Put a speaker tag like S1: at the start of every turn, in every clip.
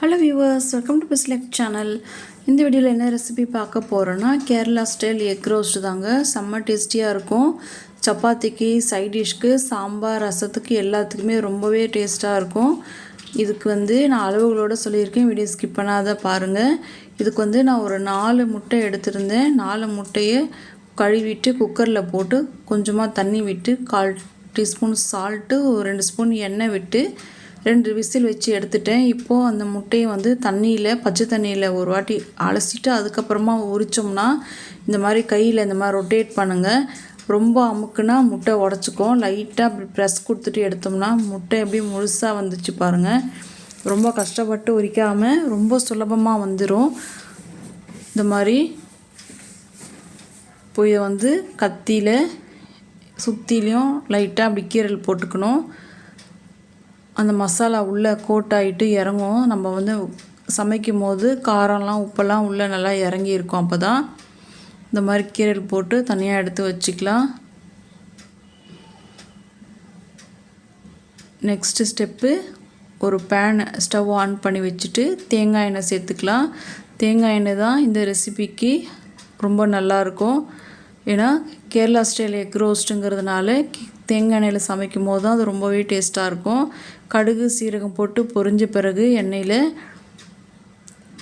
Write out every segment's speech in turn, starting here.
S1: Hello viewers, welcome to Bislek channel. இந்த வீடியோவில் என்ன ரெசிபி பார்க்க போகிறோன்னா கேரளா ஸ்டைல் எக் ரோஸ்ட் தாங்க. செம்ம டேஸ்டியாக இருக்கும். சப்பாத்திக்கு, சைட் டிஷ்க்கு, சாம்பார், ரசத்துக்கு எல்லாத்துக்குமே ரொம்பவே டேஸ்ட்டாக இருக்கும். இதுக்கு நான் அளவுகளோடு சொல்லியிருக்கேன், வீடியோ ஸ்கிப் பண்ணாத பாருங்கள். இதுக்கு நான் ஒரு 4 முட்டை எடுத்திருந்தேன். 4 முட்டையை கழுவிட்டு குக்கரில் போட்டு கொஞ்சமாக தண்ணி விட்டு 1/4 டீஸ்பூன் சால்ட்டு, ஒரு 2 ஸ்பூன் எண்ணெய் விட்டு 2 விசில் வச்சு எடுத்துட்டேன். இப்போது அந்த முட்டையை தண்ணியில், பச்சை தண்ணியில் ஒரு வாட்டி அலசிட்டு அதுக்கப்புறமா உரித்தோம்னா இந்த மாதிரி கையில் இந்த மாதிரி ரொட்டேட் பண்ணுங்கள். ரொம்ப அமுக்குனா முட்டை உடச்சிக்கும். லைட்டாக அப்படி ப்ரெஸ் கொடுத்துட்டு எடுத்தோம்னா முட்டை எப்படி முழுசாக வந்துச்சு பாருங்கள். ரொம்ப கஷ்டப்பட்டு உரிக்காமல் ரொம்ப சுலபமாக வந்துடும். இந்த மாதிரி போய் கத்தியில் சுற்றிலையும் லைட்டாக அப்படி கீரல் போட்டுக்கணும். அந்த மசாலா உள்ளே கோட் ஆகிட்டு இறங்கும். நம்ம சமைக்கும் போது காரம்லாம் உப்பெல்லாம் உள்ளே நல்லா இறங்கியிருக்கும். அப்போ தான் இந்த மாதிரி கீரல் போட்டு தனியாக எடுத்து வச்சுக்கலாம். நெக்ஸ்ட்டு ஸ்டெப்பு, ஒரு பேன் ஸ்டவ் ஆன் பண்ணி வச்சுட்டு தேங்காய் எண்ணெய் சேர்த்துக்கலாம். தேங்காய் எண்ணெய் தான் இந்த ரெசிபிக்கு ரொம்ப நல்லாயிருக்கும். ஏன்னா கேரளா ஸ்டைல் எக் ரோஸ்ட்டுங்கிறதுனால தேங்காய் எண்ணெயில் சமைக்கும் போது தான் அது ரொம்பவே டேஸ்ட்டாக இருக்கும். கடுகு, சீரகம் போட்டு பொரிஞ்ச பிறகு எண்ணெயில்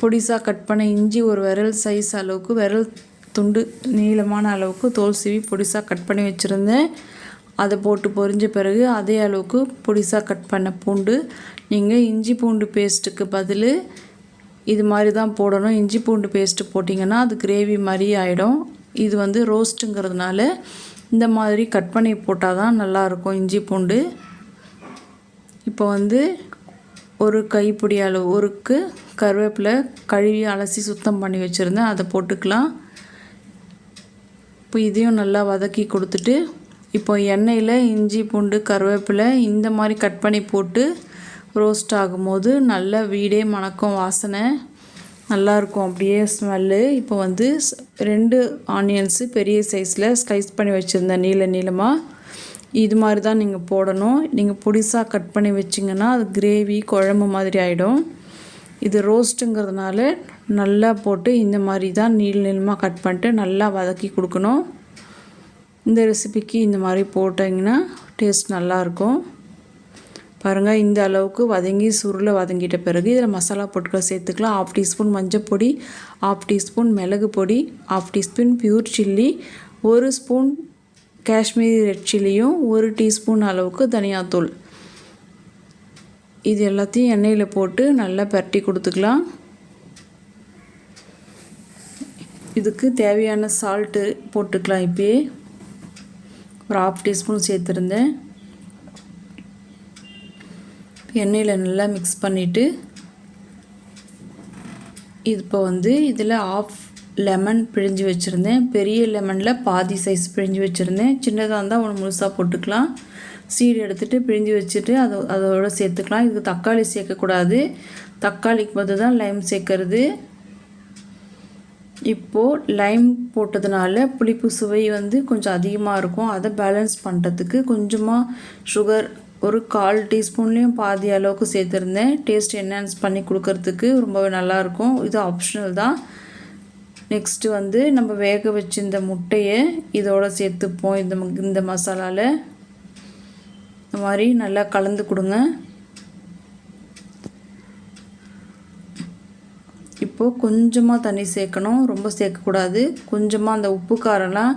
S1: பொடிசாக கட் பண்ண இஞ்சி, ஒரு விரல் சைஸ் அளவுக்கு, விரல் துண்டு நீளமான அளவுக்கு தோல் சீவி பொடிசாக கட் பண்ணி வச்சுருந்தேன். அதை போட்டு பொரிஞ்ச பிறகு அதே அளவுக்கு பொடிசாக கட் பண்ண பூண்டு. நீங்கள் இஞ்சி பூண்டு பேஸ்ட்டுக்கு பதில் இது மாதிரி தான் போடணும். இஞ்சி பூண்டு பேஸ்ட்டு போட்டிங்கன்னா அது கிரேவி மாதிரி ஆகிடும். இது ரோஸ்ட்டுங்கிறதுனால இந்த மாதிரி கட் பண்ணி போட்டால் தான் நல்லாயிருக்கும் இஞ்சி பூண்டு. இப்போ ஒரு கைப்பிடி அளவு ஒருக்கு கருவேப்பிலை கழுவி அலசி சுத்தம் பண்ணி வச்சுருந்தேன், அதை போட்டுக்கலாம். இப்போ இதையும் நல்லா வதக்கி கொடுத்துட்டு இப்போ எண்ணெயில் இஞ்சி பூண்டு கருவேப்பிலை இந்த மாதிரி கட் பண்ணி போட்டு ரோஸ்ட் ஆகும்போது நல்ல வீடே மணக்கும், வாசனை நல்லாயிருக்கும், அப்படியே ஸ்மெல்லு. இப்போ 2 ஆனியன்ஸு பெரிய சைஸில் ஸ்லைஸ் பண்ணி வச்சுருந்தேன் நீளமாக. இது மாதிரி தான் நீங்கள் போடணும். நீங்கள் பொடிசாக கட் பண்ணி வச்சிங்கன்னா அது கிரேவி குழம்பு மாதிரி ஆகிடும். இது ரோஸ்ட்டுங்கிறதுனால நல்லா போட்டு இந்த மாதிரி தான் நீளமாக கட் பண்ணிட்டு நல்லா வதக்கி கொடுக்கணும். இந்த ரெசிபிக்கு இந்த மாதிரி போட்டிங்கன்னா டேஸ்ட் நல்லாயிருக்கும். பாருங்கள், இந்த அளவுக்கு வதங்கி சுருளை வதங்கிட்ட பிறகு இதில் மசாலா பொருட்கள் சேர்த்துக்கலாம். 1/2 டீஸ்பூன் மஞ்சள் பொடி, 1/2 டீஸ்பூன் மிளகு பொடி, 1/2 teaspoon pure chilli, 1 spoon Kashmiri red சில்லியும், 1 டீஸ்பூன் அளவுக்கு தனியாத்தூள். இது எல்லாத்தையும் எண்ணெயில் போட்டு நல்லா பரட்டி கொடுத்துக்கலாம். இதுக்கு தேவையான சால்ட்டு போட்டுக்கலாம். இப்போயே ஒரு 1/2 டீஸ்பூன் சேர்த்துருந்தேன். எண்ணெயில் நல்லா மிக்ஸ் பண்ணிவிட்டு இப்போ இதில் 1/2 லெமன் பிழிஞ்சு வச்சுருந்தேன். பெரிய லெமனில் பாதி சைஸ் பிழிஞ்சு வச்சுருந்தேன். சின்னதாக இருந்தால் ஒன்று முழுசாக போட்டுக்கலாம். சீடு எடுத்துகிட்டு பிழிஞ்சு வச்சுட்டு அதோடு சேர்த்துக்கலாம். இதுக்கு தக்காளி சேர்க்கக்கூடாது. தக்காளிக்கு பதில் தான் லைம் சேர்க்கறது. இப்போது லைம் போட்டதுனால புளிப்பு சுவை கொஞ்சம் அதிகமாக இருக்கும். அதை பேலன்ஸ் பண்ணுறதுக்கு கொஞ்சமாக சுகர் ஒரு 1/4 டீஸ்பூன்லேயும் பாதி அளவுக்கு சேர்த்துருந்தேன். டேஸ்ட் என்ஹான்ஸ் பண்ணி கொடுக்கறதுக்கு ரொம்பவே நல்லாயிருக்கும். இது ஆப்ஷனல் தான். நெக்ஸ்ட்டு நம்ம வேக வச்சு இந்த முட்டையை இதோடு சேர்த்துப்போம். இந்த மசாலாவில் இந்த மாதிரி நல்லா கலந்து கொடுங்க. இப்போது கொஞ்சமாக தண்ணி சேர்க்கணும், ரொம்ப சேர்க்கக்கூடாது. கொஞ்சமாக அந்த உப்பு காரம்லாம்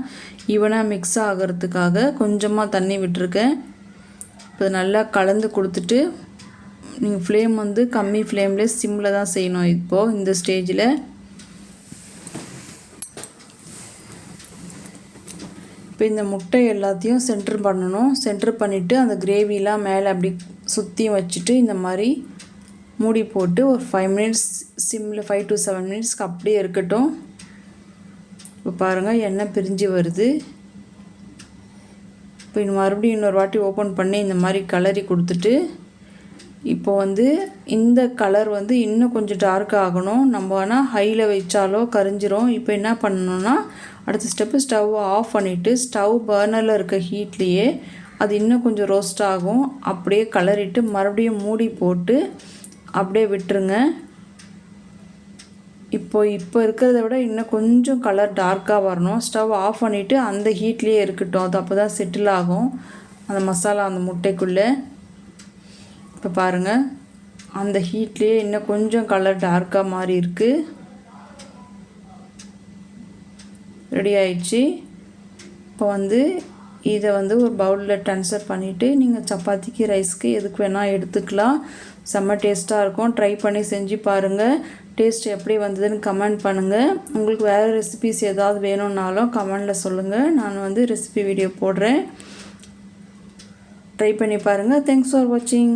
S1: ஈவனாக மிக்ஸ் ஆகிறதுக்காக கொஞ்சமாக தண்ணி விட்டுருக்கேன். இப்போ நல்லா கலந்து கொடுத்துட்டு நீங்கள் ஃப்ளேம் கம்மி ஃப்ளேம்லேயே சிம்மில் தான் செய்யணும். இப்போது இந்த ஸ்டேஜில் இப்போ இந்த முட்டை எல்லாத்தையும் சென்டர் பண்ணணும். சென்டர் பண்ணிவிட்டு அந்த கிரேவிலாம் மேலே அப்படி சுற்றி வச்சுட்டு இந்த மாதிரி மூடி போட்டு ஒரு 5 மினிட்ஸ் சிம்மில் 5 to 7 மினிட்ஸ்க்கு அப்படியே இருக்கட்டும். இப்போ பாருங்கள், எண்ணெய் பிரிஞ்சு வருது. இப்போ மறுபடியும் இன்னொரு வாட்டி ஓப்பன் பண்ணி இந்த மாதிரி கலரி கொடுத்துட்டு இப்போ இந்த கலர் இன்னும் கொஞ்சம் டார்க் ஆகணும். நம்ம ஆனால் ஹையில் வச்சாலோ கரிஞ்சிரும். இப்போ என்ன பண்ணணும்னா அடுத்த ஸ்டெப்பு ஸ்டவ் ஆஃப் பண்ணிவிட்டு ஸ்டவ் பர்னரில் இருக்க ஹீட்லேயே அது இன்னும் கொஞ்சம் ரோஸ்ட் ஆகும். அப்படியே கலரிட்டு மறுபடியும் மூடி போட்டு அப்படியே விட்டுருங்க. இப்போ இருக்கிறத விட இன்னும் கொஞ்சம் கலர் டார்க்காக வரணும். ஸ்டவ் ஆஃப் பண்ணிவிட்டு அந்த ஹீட்லேயே இருக்கட்டும். அது அப்போ தான் செட்டில் ஆகும் அந்த மசாலா அந்த முட்டைக்குள்ளே. இப்போ பாருங்கள், அந்த ஹீட்லேயே இன்னும் கொஞ்சம் கலர் டார்க்காக மாறி இருக்குது. ரெடி ஆயிடுச்சு. இப்போ இதை ஒரு பவுலில் ட்ரான்ஸ்ஃபர் பண்ணிவிட்டு நீங்கள் சப்பாத்திக்கு ரைஸ்க்கு எதுக்கு வேணால் எடுத்துக்கலாம். செம்ம டேஸ்ட்டாக இருக்கும். ட்ரை பண்ணி செஞ்சு பாருங்கள். டேஸ்ட் எப்படி வந்ததுன்னு கமெண்ட் பண்ணுங்கள். உங்களுக்கு வேறு ரெசிபிஸ் ஏதாவது வேணும்னாலும் கமெண்டில் சொல்லுங்கள். நான் ரெசிபி வீடியோ போடுறேன். ட்ரை பண்ணி பாருங்கள். தேங்க்ஸ் ஃபார் வாட்சிங்.